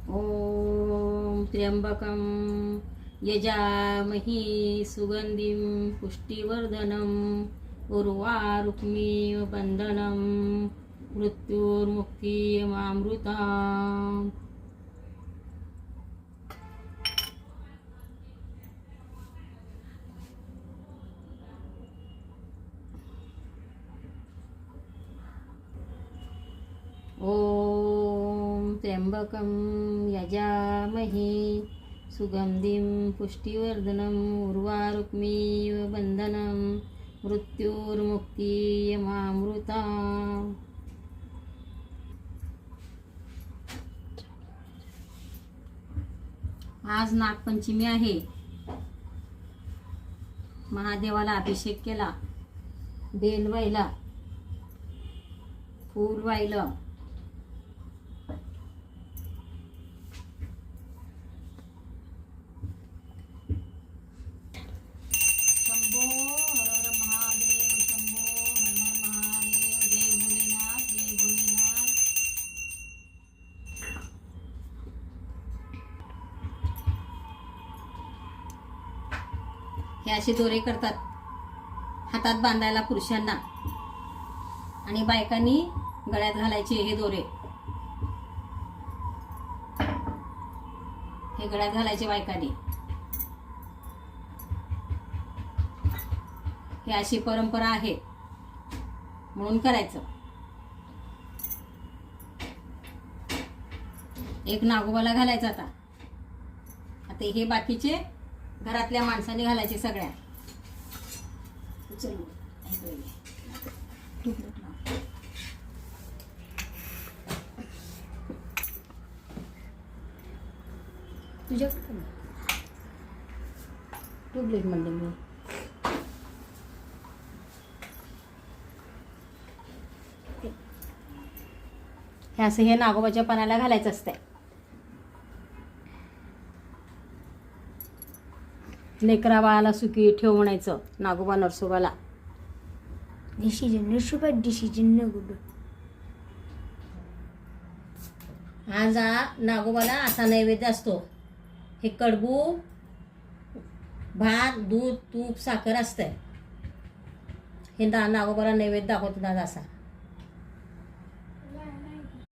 ओम त्र्यंबकं यजामहे सुगंधिं पुष्टिवर्धनम् उर्वारुक्मिव बंधनं मृत्युर्मुक्तियमामृताम्। ओम त्र्यंबकं यजामहे सुगंधिं पुष्टिवर्धनम् उर्वारुक्मिव बंधनं मृत्युर्मुक्तियमामृताम्। आज नागपंचमी आहे। महादेवाला अभिषेक केला, बेल वाहिला, फूल वाहिलं, शंभो हर हर महादेव, शंभो हर हर महादेव, जय भोलेनाथ, जय भोलेनाथ। हे असे दोरे करतात हातात बांधायला पुरुषांना, आणि बायकांनी गळ्यात घालायचे हे दोरे। हे गळ्यात घालायचे बायकांनी। ही अशी परंपरा आहे म्हणून करायचं। एक नागोबाला घालायचं। आता हे बाकीचे घरातल्या माणसांनी घालायचे सगळ्या। तुझ्याकडे ट्यूबलाईट म्हणले मी। हे असं हे नागोबाच्या पानाला घालायचं असतंय। लेकरा बाळाला सुखी ठेव म्हणायचं नागोबा नरसोबाला। डिसिजन नरसोबा डिसिजन नागोबा। आज नागोबाला असा नैवेद्य असतो। हे कडबू, भात, दूध, तूप, साखर असतंय। हे नागोबाला नैवेद्य दाखवतात असा।